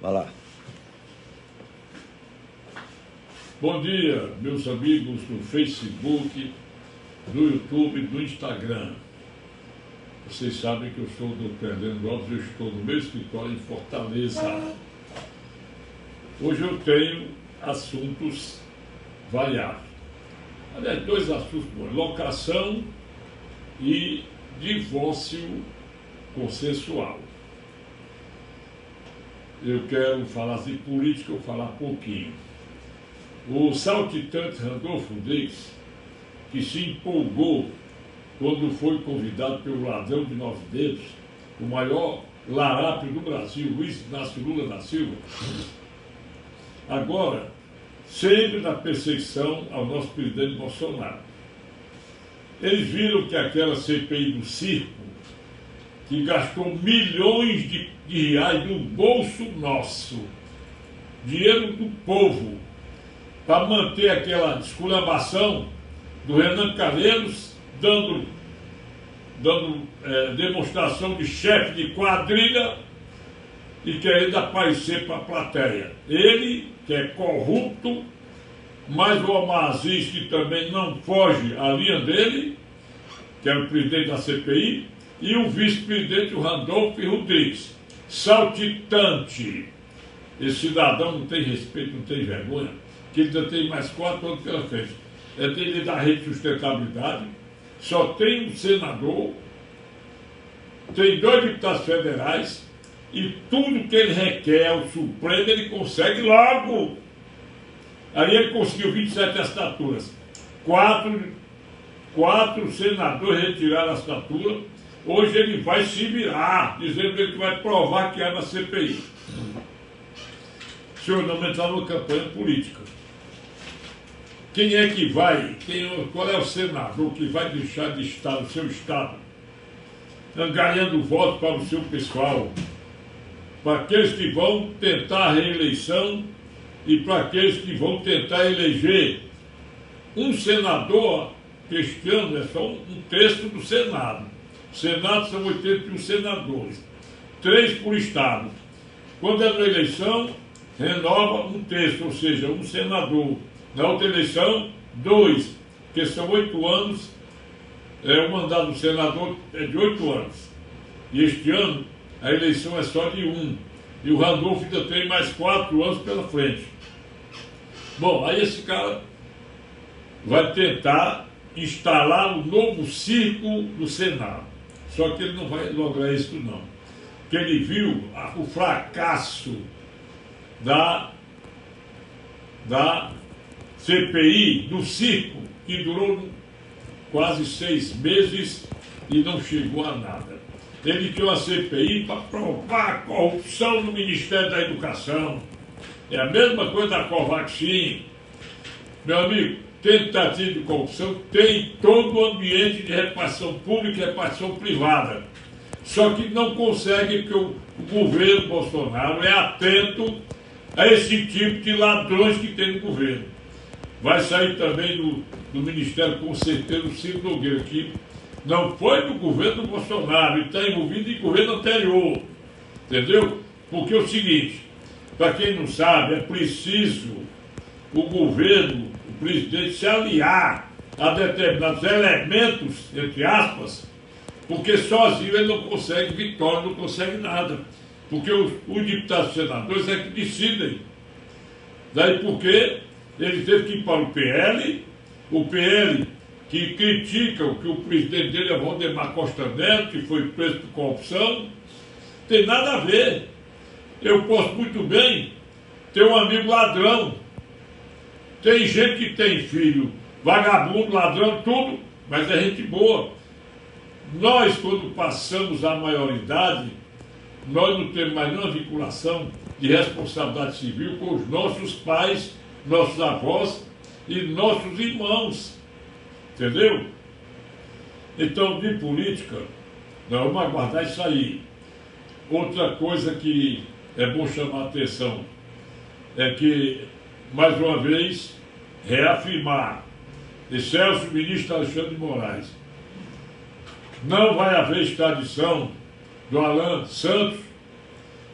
Vai lá. Bom dia, meus amigos do Facebook, do YouTube, do Instagram. Vocês sabem que eu sou o Dr. Hernando Alves, eu estou no meu escritório em Fortaleza. Hoje eu tenho assuntos variados. Aliás, dois assuntos bons: locação e divórcio consensual. Eu quero falar de política, eu vou falar pouquinho. O saltitante Randolfo Rodrigues, que se empolgou quando foi convidado pelo ladrão de 9 dedos, o maior larápio do Brasil, Luiz Inácio Lula da Silva, agora, sempre na perseguição ao nosso presidente Bolsonaro. Eles viram que aquela CPI do circo, que gastou milhões de reais do bolso nosso, dinheiro do povo, para manter aquela esculhambação do Renan Calheiros, dando demonstração de chefe de quadrilha e querendo aparecer para a plateia. Ele, que é corrupto, mas o Omar Aziz, que também não foge à linha dele, que é o presidente da CPI, e o vice-presidente, o Randolfo Rodrigues, saltitante. Esse cidadão não tem respeito, não tem vergonha, que ele ainda tem mais 4 anos pela frente. É dele da Rede de Sustentabilidade, só tem um senador, tem 2 deputados federais, e tudo que ele requer ao Supremo, ele consegue logo. Aí ele conseguiu 27 assinaturas. 4 senadores retiraram a assinatura. Hoje ele vai se virar, dizendo que vai provar que é na CPI. O senhor não entrar numa campanha política. Quem é que vai, qual é o senador que vai deixar de estar no seu estado, angariando votos para o seu pessoal, para aqueles que vão tentar a reeleição e para aqueles que vão tentar eleger um senador, que este ano é só um terço do Senado. O Senado são 81 senadores, 3 por estado. Quando é na eleição, renova um terço, ou seja, um senador. Na outra eleição, 2, porque são 8 anos, o mandato do senador é de 8 anos. E este ano, a eleição é só de 1. E o Randolfo ainda tem mais 4 anos pela frente. Bom, aí esse cara vai tentar instalar um novo circo no Senado. Só que ele não vai lograr isso não. Porque ele viu o fracasso da CPI do circo, que durou quase 6 meses e não chegou a nada. Ele criou a CPI para provar a corrupção no Ministério da Educação. É a mesma coisa da Covaxin. Meu amigo, tentativa de corrupção tem todo o ambiente de repartição pública e repartição privada. Só que não consegue, porque o governo Bolsonaro é atento a esse tipo de ladrões que tem no governo. Vai sair também do Ministério, com certeza, o Ciro Nogueira, que não foi do governo Bolsonaro, ele está envolvido em governo anterior. Entendeu? Porque é o seguinte, para quem não sabe, é preciso o governo, o presidente, se aliar a determinados elementos, entre aspas, porque sozinho ele não consegue vitória, não consegue nada. Porque os deputados e senadores é que decidem. Daí porque ele teve que ir para o PL que critica o que o presidente dele é Valdemar Costa Neto, que foi preso por corrupção. Tem nada a ver. Eu posso muito bem ter um amigo ladrão. Tem gente que tem filho vagabundo, ladrão, tudo, mas é gente boa. Nós, quando passamos a maioridade, nós não temos mais nenhuma vinculação de responsabilidade civil com os nossos pais, nossos avós e nossos irmãos. Entendeu? Então, de política, nós vamos aguardar isso aí. Outra coisa que é bom chamar a atenção é que, mais uma vez, reafirmar, excelso ministro Alexandre de Moraes, não vai haver extradição do Alan Santos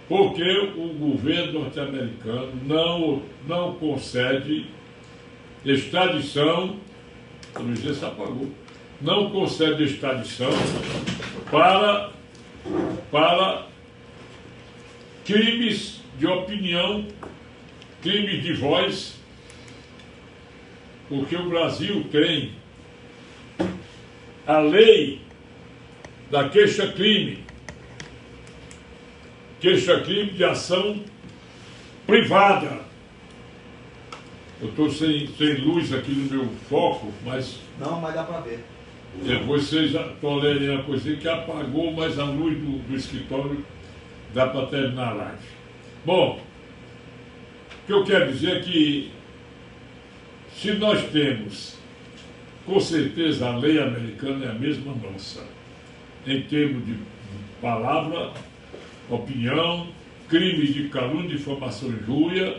porque o governo norte-americano não concede extradição, a Luiz se apagou, não concede extradição para crimes de opinião, crimes de voz, porque o Brasil tem a lei da queixa-crime de ação privada. Eu estou sem luz aqui no meu foco, mas... Não, mas dá para ver. Vocês tolerem a coisinha que apagou, mas a luz do escritório dá para terminar a live. Bom, o que eu quero dizer é que se nós temos, com certeza a lei americana é a mesma nossa, em termos de palavra, opinião, crime de calúnia, difamação e injúria,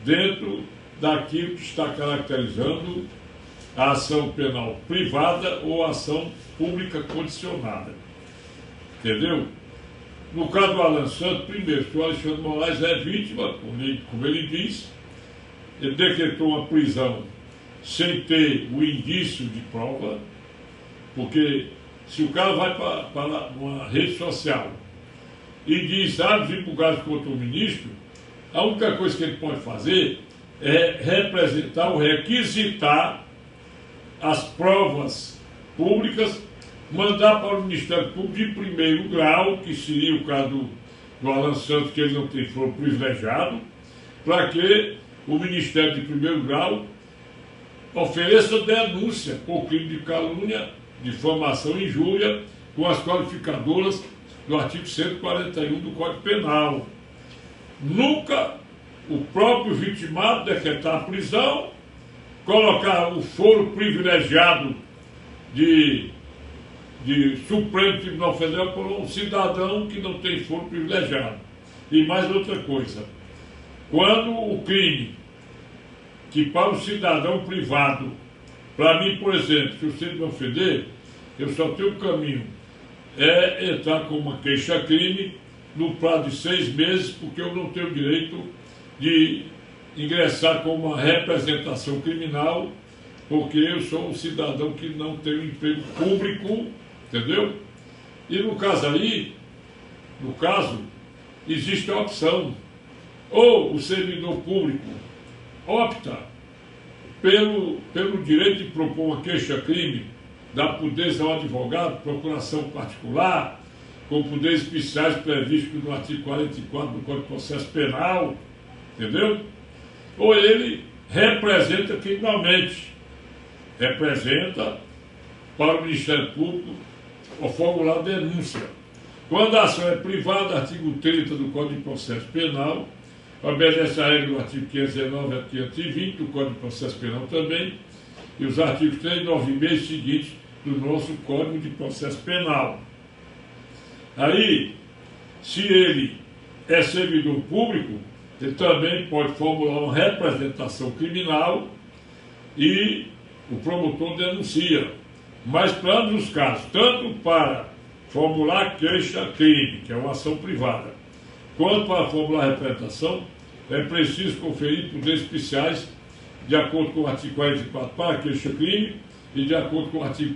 dentro daquilo que está caracterizando a ação penal privada ou a ação pública condicionada. Entendeu? No caso do Alan Santos, primeiro, o Alexandre de Moraes é vítima, como ele diz, ele decretou uma prisão sem ter o indício de prova, porque se o cara vai para uma rede social e diz atos divulgados contra o ministro, a única coisa que ele pode fazer é representar ou requisitar as provas públicas, mandar para o Ministério Público de primeiro grau, que seria o caso do Alan Santos, que ele não tem foro privilegiado, para que o Ministério de primeiro grau ofereça denúncia por crime de calúnia, difamação e injúria, com as qualificadoras do artigo 141 do Código Penal. Nunca o próprio vitimado decretar a prisão, colocar o foro privilegiado de Supremo Tribunal Federal por um cidadão que não tem foro privilegiado. E mais outra coisa, quando o crime que para o cidadão privado, para mim, por exemplo, se você me ofender, eu só tenho um caminho, é entrar com uma queixa-crime no prazo de 6 meses, porque eu não tenho direito de ingressar com uma representação criminal, porque eu sou um cidadão que não tem um emprego público, entendeu? E no caso, existe a opção, ou o servidor público opta pelo direito de propor uma queixa-crime, dar poderes ao advogado, procuração particular, com poderes especiais previstos no artigo 44 do Código de Processo Penal, entendeu? Ou ele representa criminalmente, representa para o Ministério Público ou formular denúncia. Quando a ação é privada, artigo 30 do Código de Processo Penal, obedece a regra do artigo 519 a 520 do Código de Processo Penal também, e os artigos 396 seguintes do nosso Código de Processo Penal. Aí, se ele é servidor público, ele também pode formular uma representação criminal e o promotor denuncia. Mas para ambos os casos, tanto para formular queixa-crime, que é uma ação privada, quanto para formular representação, é preciso conferir poderes especiais de acordo com o artigo 44 para queixa-crime e de acordo com o artigo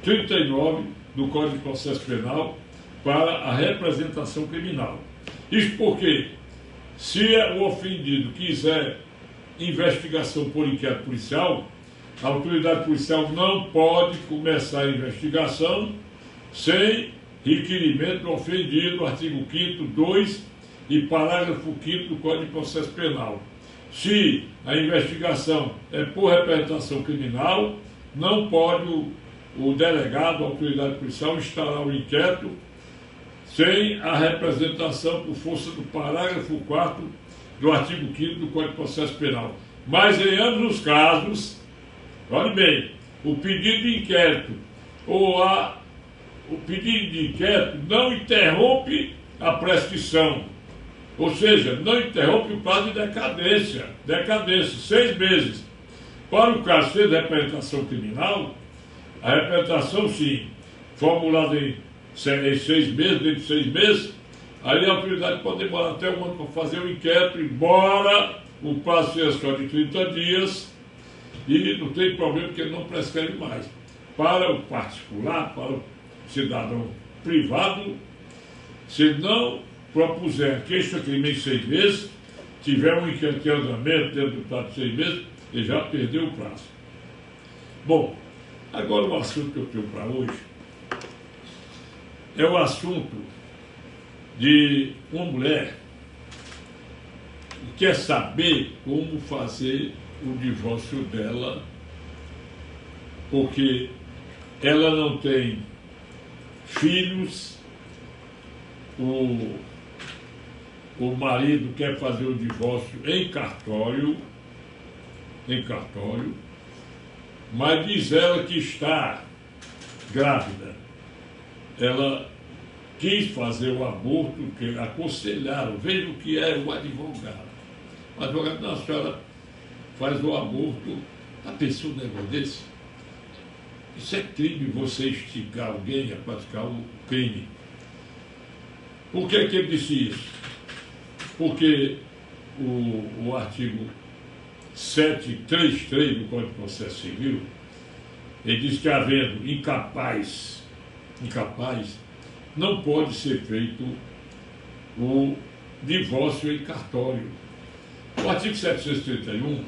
39 do Código de Processo Penal para a representação criminal. Isso porque, se o ofendido quiser investigação por inquérito policial, a autoridade policial não pode começar a investigação sem requerimento do ofendido, artigo 5º, 2 e parágrafo 5º do Código de Processo Penal. Se a investigação é por representação criminal, não pode o delegado, a autoridade policial, instalar o inquérito sem a representação por força do parágrafo 4º do artigo 5º do Código de Processo Penal. Mas em ambos os casos, olhe bem, o pedido de inquérito ou o pedido de inquérito não interrompe a prescrição, ou seja, não interrompe o prazo de decadência, 6 meses. Para o caso ser de representação criminal, a representação, sim, formulada em 6 meses, dentro de 6 meses, Aí a autoridade pode demorar até um ano para fazer o inquérito, embora o prazo seja só de 30 dias, e não tem problema porque ele não prescreve mais. Para o particular, para o cidadão privado, se não propuser queixa-crime em 6 meses, tiver um inquérito em andamento dentro do prazo de 6 meses, ele já perdeu o prazo. Bom, agora o assunto que eu tenho para hoje é o assunto de uma mulher que quer saber como fazer o divórcio dela, porque ela não tem filhos, o marido quer fazer o divórcio em cartório, mas diz ela que está grávida. Ela quis fazer o aborto, que aconselharam, veja o que é o advogado. O advogado, não, a senhora faz o aborto, a pessoa um negócio desse. Isso é crime, você instigar alguém a praticar o crime. Por que ele disse isso? Porque o artigo 733 do Código de Processo Civil, ele diz que havendo incapaz, não pode ser feito o divórcio em cartório. O artigo 731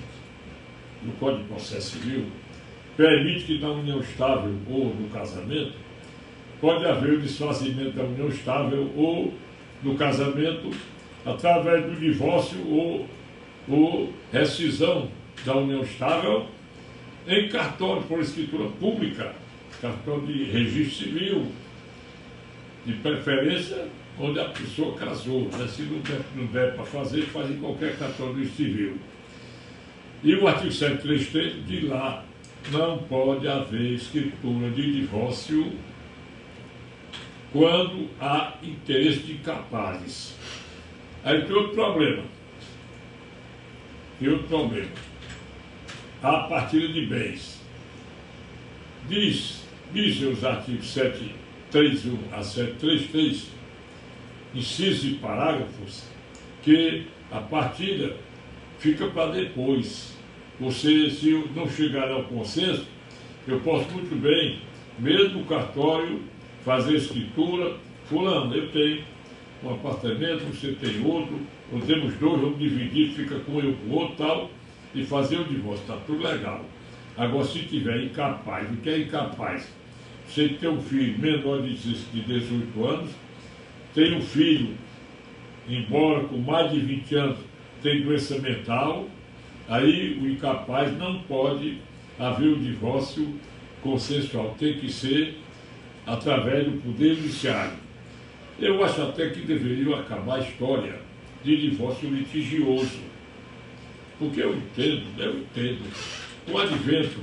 do Código de Processo Civil permite que na união estável ou no casamento pode haver o desfazimento da união estável ou do casamento através do divórcio ou rescisão da união estável em cartório por escritura pública, cartório de registro civil, de preferência onde a pessoa casou, né? Se não der para fazer, faz em qualquer cartório civil. E o artigo 733 de lá não pode haver escritura de divórcio quando há interesse de incapazes. Aí tem outro problema. A partilha de bens. Dizem os artigos 731 a 733, incisos e parágrafos, que a partilha fica para depois. Se não chegar ao consenso, eu posso muito bem, mesmo no cartório, fazer escritura, fulano, eu tenho um apartamento, você tem outro, nós temos 2, vamos dividir, fica com eu com o outro tal, e fazer o divórcio, está tudo legal. Agora, se tiver incapaz, o que é incapaz? Você tem um filho menor de 18 anos, tem um filho, embora com mais de 20 anos, tem doença mental, aí o incapaz não pode haver o divórcio consensual, tem que ser através do Poder Judiciário. Eu acho até que deveriam acabar a história de divórcio litigioso, porque eu entendo, o advento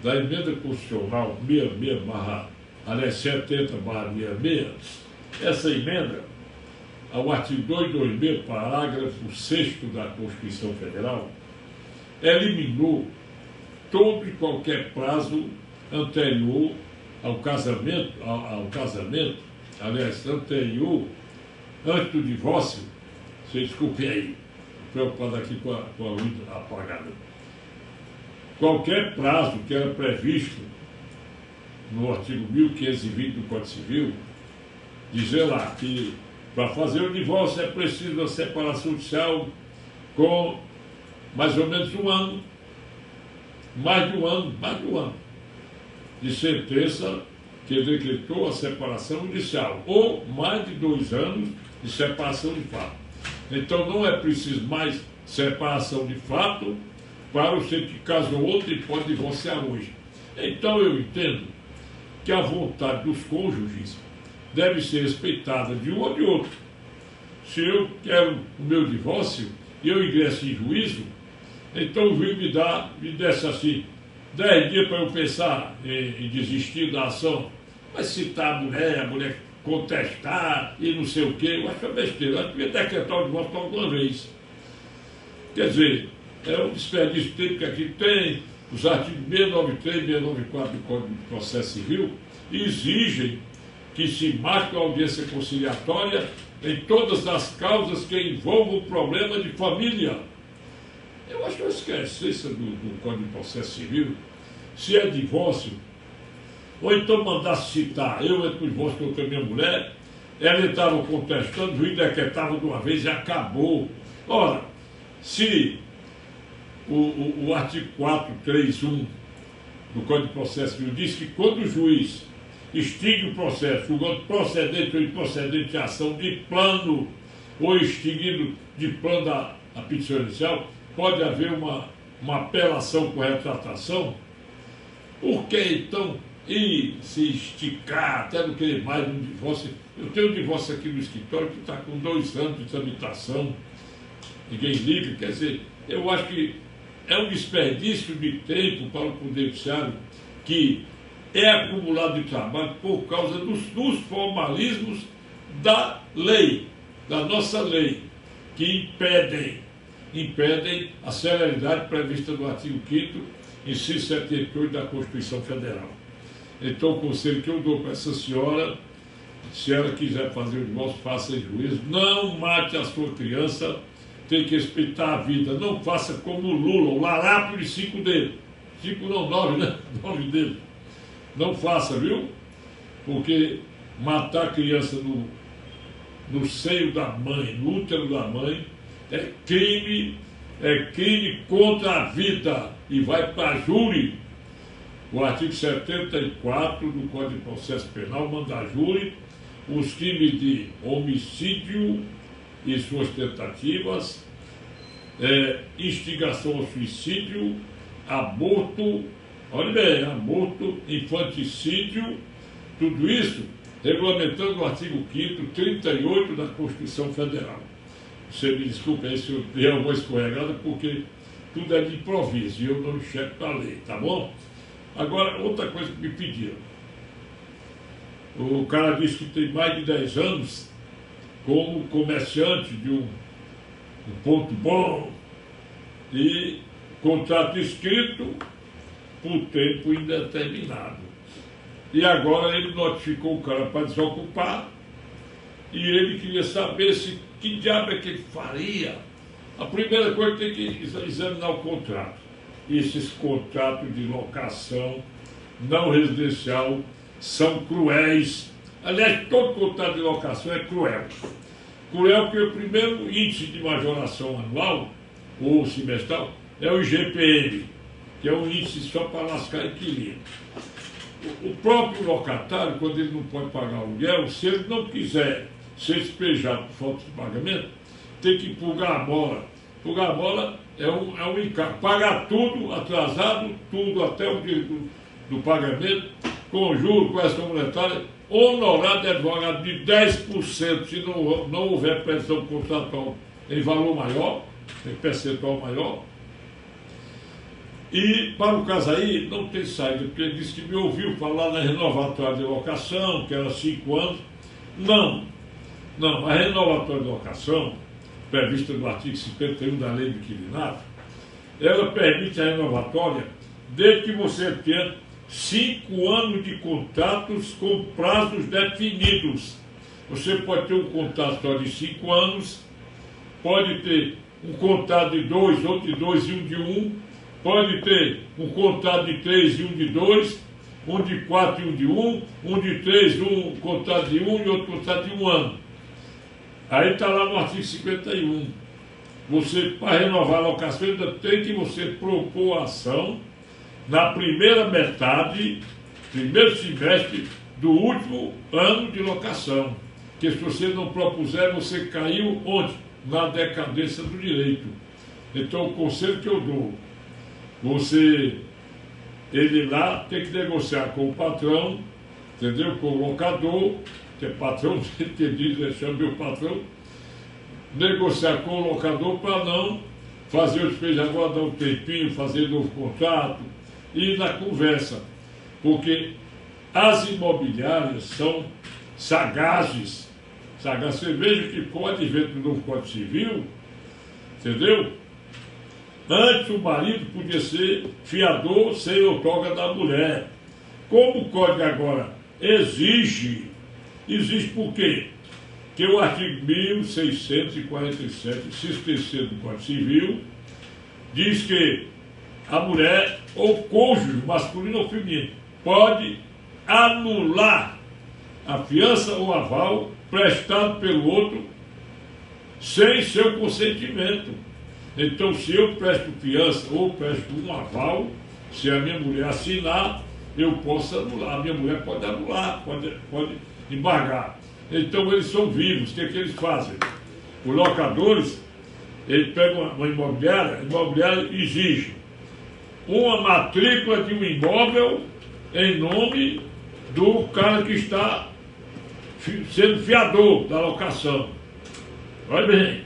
da emenda constitucional 70/66, essa emenda, ao artigo 226, parágrafo 6º da Constituição Federal, eliminou todo e qualquer prazo anterior ao casamento, anterior, antes do divórcio. Você desculpe aí, preocupado aqui com a luz apagada. Qualquer prazo que era previsto no artigo 1520 do Código Civil, dizer lá que para fazer o divórcio é preciso a separação judicial com mais ou menos um ano, mais de um ano, de sentença que decretou a separação judicial, ou mais de 2 anos de separação de fato. Então não é preciso mais separação de fato para o ser que casou outro e pode divorciar hoje. Então eu entendo que a vontade dos cônjuges deve ser respeitada de um ou de outro. Se eu quero o meu divórcio e eu ingresso em juízo, então o juiz me desse assim, 10 dias para eu pensar em desistir da ação. Mas citar a mulher contestar e não sei o quê, eu acho que é besteira. Eu devia decretar o divórcio alguma vez. Quer dizer, é um desperdício de tempo que aqui tem. Os artigos 693 e 694 do Código de Processo Civil exigem que se marque a audiência conciliatória em todas as causas que envolvam o problema de família. Eu acho que a essência do Código de Processo Civil, se é divórcio, ou então mandasse citar, eu entro com o divórcio contra minha mulher, ela estava contestando, o juiz decretava de uma vez e acabou. Ora, se o artigo 431 do Código de Processo Civil diz que quando o juiz extingue o processo, julgando procedente ou improcedente a ação de plano ou extinguido de plano a petição inicial, pode haver uma apelação com retratação. Por que então ir se esticar até não querer mais um divórcio? Eu tenho um divórcio aqui no escritório que está com 2 anos de tramitação, ninguém liga, quer dizer, eu acho que é um desperdício de tempo para o Poder Judiciário que é acumulado de trabalho por causa dos formalismos da lei, da nossa lei, que impedem a celeridade prevista no artigo 5º, inciso 78 da Constituição Federal. Então, o conselho que eu dou para essa senhora, se ela quiser fazer o divórcio, faça em juízo, não mate a sua criança, tem que respeitar a vida, não faça como o Lula, o larápio de 5 dedos, 5 não, 9, né? 9 dedos. Não faça, viu? Porque matar a criança no seio da mãe, no útero da mãe, é crime contra a vida e vai para a júri. O artigo 74 do Código de Processo Penal manda a júri os crimes de homicídio e suas tentativas, instigação ao suicídio, aborto, olha bem, aborto, infanticídio, tudo isso regulamentando o artigo 5º, 38 da Constituição Federal. Você me desculpe aí se eu der uma escorregada, porque tudo é de improviso e eu não enxergo para a lei, tá bom? Agora, outra coisa que me pediram. O cara disse que tem mais de 10 anos como comerciante de um ponto bom e contrato escrito por tempo indeterminado. E agora ele notificou o cara para desocupar e ele queria saber que diabo é que ele faria. A primeira coisa tem que examinar o contrato. E esses contratos de locação não residencial são cruéis. Aliás, todo contrato de locação é cruel. Cruel porque o primeiro índice de majoração anual ou semestral é o IGPM, que é um índice só para lascar inquilino. O próprio locatário, quando ele não pode pagar aluguel, se ele não quiser ser despejado por falta de pagamento, tem que purgar a mola. Purgar a mola é um encargo. Pagar tudo atrasado, tudo até o dia do pagamento, com juros, correção monetária, honorado de advogado de 10%, se não houver pressão contratual em valor maior, em percentual maior. E para o caso aí, não tem saída, porque ele disse que me ouviu falar na renovatória de locação, que era 5 anos. Não, a renovatória de locação, prevista no artigo 51 da Lei do Inquilinato, ela permite a renovatória desde que você tenha 5 anos de contratos com prazos definidos. Você pode ter um contrato só de 5 anos, pode ter um contrato de 2, outro de 2 e um de 1, pode ter um contrato de 3 e um de 2, um de 4 e um de 1, um de 3, um contrato de 1 e outro contrato de 1 ano. Aí está lá no artigo 51. Você, para renovar a locação, ainda tem que você propor a ação na primeira metade, primeiro semestre do último ano de locação. Porque se você não propuser, você caiu onde? Na decadência do direito. Então, o conselho que eu dou, ele lá tem que negociar com o patrão, entendeu? Com o locador, que é patrão, entendido, chama meu patrão, negociar com o locador para não fazer o despejo agora, dar um tempinho, fazer novo contrato, e na conversa, porque as imobiliárias são sagazes. Você veja que com o advento do novo Código Civil, entendeu? Antes o marido podia ser fiador sem outorga da mulher. Como o Código agora exige por quê? que o artigo 1647, inciso 3º do Código Civil, diz que a mulher, ou cônjuge, masculino ou feminino, pode anular a fiança ou aval prestado pelo outro sem seu consentimento. Então, se eu presto fiança ou presto um aval, se a minha mulher assinar, eu posso anular. A minha mulher pode anular, pode embargar. Então, eles são vivos. O que é que eles fazem? Os locadores, eles pegam uma imobiliária, a imobiliária exige uma matrícula de um imóvel em nome do cara que está sendo fiador da locação. Olha bem,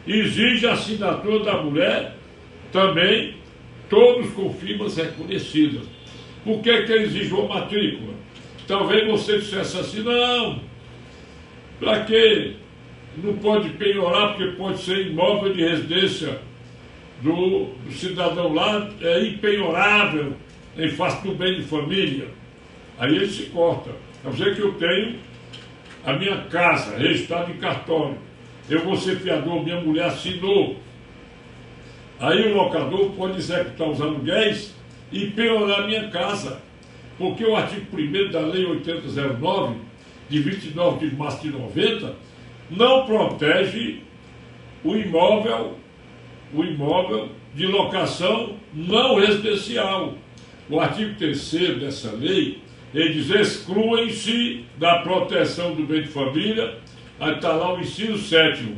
exige a assinatura da mulher também, todos com firmas reconhecidas. Por que ele exige uma matrícula? Talvez você dissesse assim, não, para quê? Não pode penhorar, porque pode ser imóvel de residência do cidadão lá, é impenhorável em face do bem de família. Aí ele se corta. A dizer que eu tenho a minha casa registrada em cartório, eu vou ser fiador, minha mulher assinou. Aí o locador pode executar os aluguéis e penhorar a minha casa, porque o artigo 1º da Lei 8009, de 29 de março de 90, não protege o imóvel de locação não residencial. O artigo 3º dessa lei, ele diz, excluem-se da proteção do bem de família, aí está lá o inciso 7º,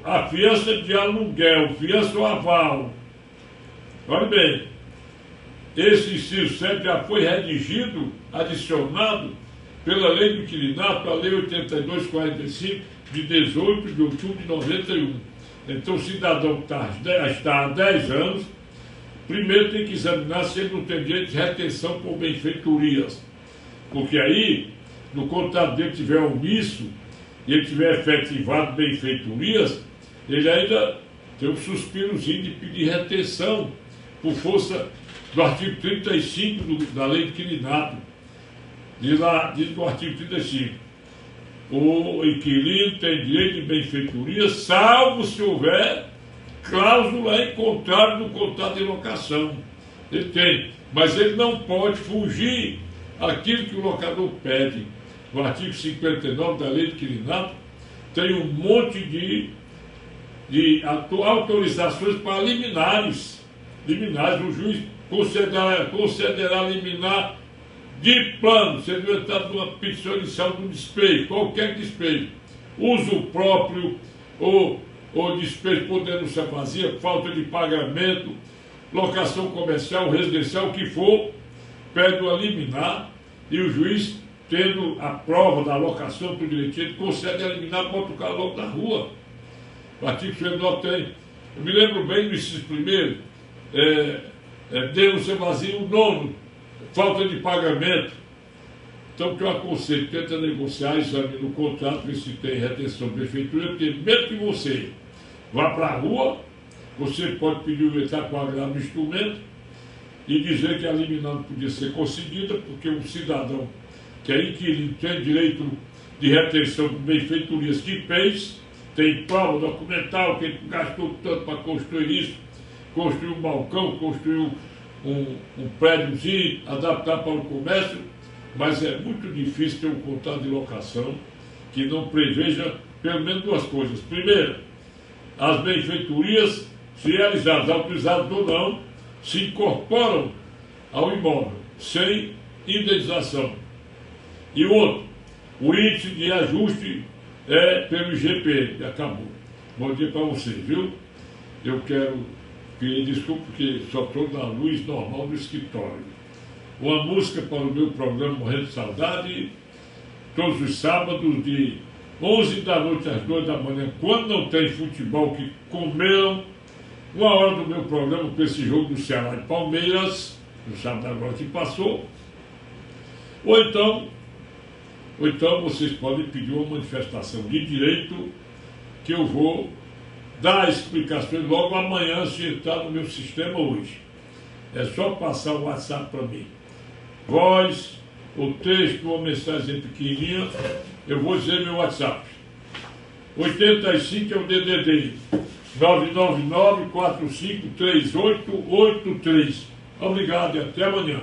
a fiança de aluguel, fiança ou aval. Olha bem, esse inciso 7 já foi redigido, adicionado pela lei do inquilinato, a lei 8245, de 18 de outubro de 91. Então o cidadão que está há 10 anos, primeiro tem que examinar se ele não tem direito de retenção por benfeitorias. Porque aí, no contrato dele tiver omisso, e ele tiver efetivado benfeitorias, ele ainda tem um suspirozinho de pedir retenção, por força do artigo 35 da lei do inquilinato. Diz no artigo 35, o inquilino tem direito de benfeitoria, salvo se houver cláusula em contrário no contrato de locação. Ele tem, mas ele não pode fugir aquilo que o locador pede. O artigo 59 da lei do inquilinato tem um monte de autorizações para liminares. O juiz concederá liminar de plano, sendo entrado numa petição inicial do despejo, qualquer despejo, uso próprio ou despejo por denúncia vazia, falta de pagamento, locação comercial, residencial, o que for, pede uma liminar e o juiz, tendo a prova da locação, tudo direitinho, concede a liminar, bota o cara logo na rua. O artigo 59 tem. Eu me lembro bem do inciso 1º, denúncia vazia, o 9º, falta de pagamento. Então, o que eu aconselho, tenta negociar, examine o contrato, ver se tem retenção de benfeitoria, porque mesmo que você vá para a rua, você pode pedir o entrar com agravo do instrumento e dizer que a liminar não podia ser concedida, porque um cidadão que é inquilino tem direito de retenção de benfeitorias que fez, tem prova documental que ele gastou tanto para construir isso, construir um balcão, construir um prédiozinho, adaptar para o comércio, mas é muito difícil ter um contrato de locação que não preveja pelo menos duas coisas. Primeiro, as benfeitorias, se realizadas, autorizadas ou não, se incorporam ao imóvel, sem indenização. E outro, o índice de ajuste é pelo IGP, acabou. Bom dia para vocês, viu? Eu quero pedir desculpa porque só estou na luz normal do escritório. Uma música para o meu programa Morrendo de Saudade, todos os sábados, de 11 da noite às 2 da manhã, quando não tem futebol, que comeram 1 hora do meu programa com esse jogo do Ceará e Palmeiras, no sábado agora que passou. Ou então vocês podem pedir uma manifestação de direito, que eu vou dar explicações logo amanhã, se entrar no meu sistema hoje. É só passar o WhatsApp para mim. Voz o texto, uma mensagem pequenininha, eu vou dizer meu WhatsApp. 85 é o DDD, 999-453883. Obrigado e até amanhã.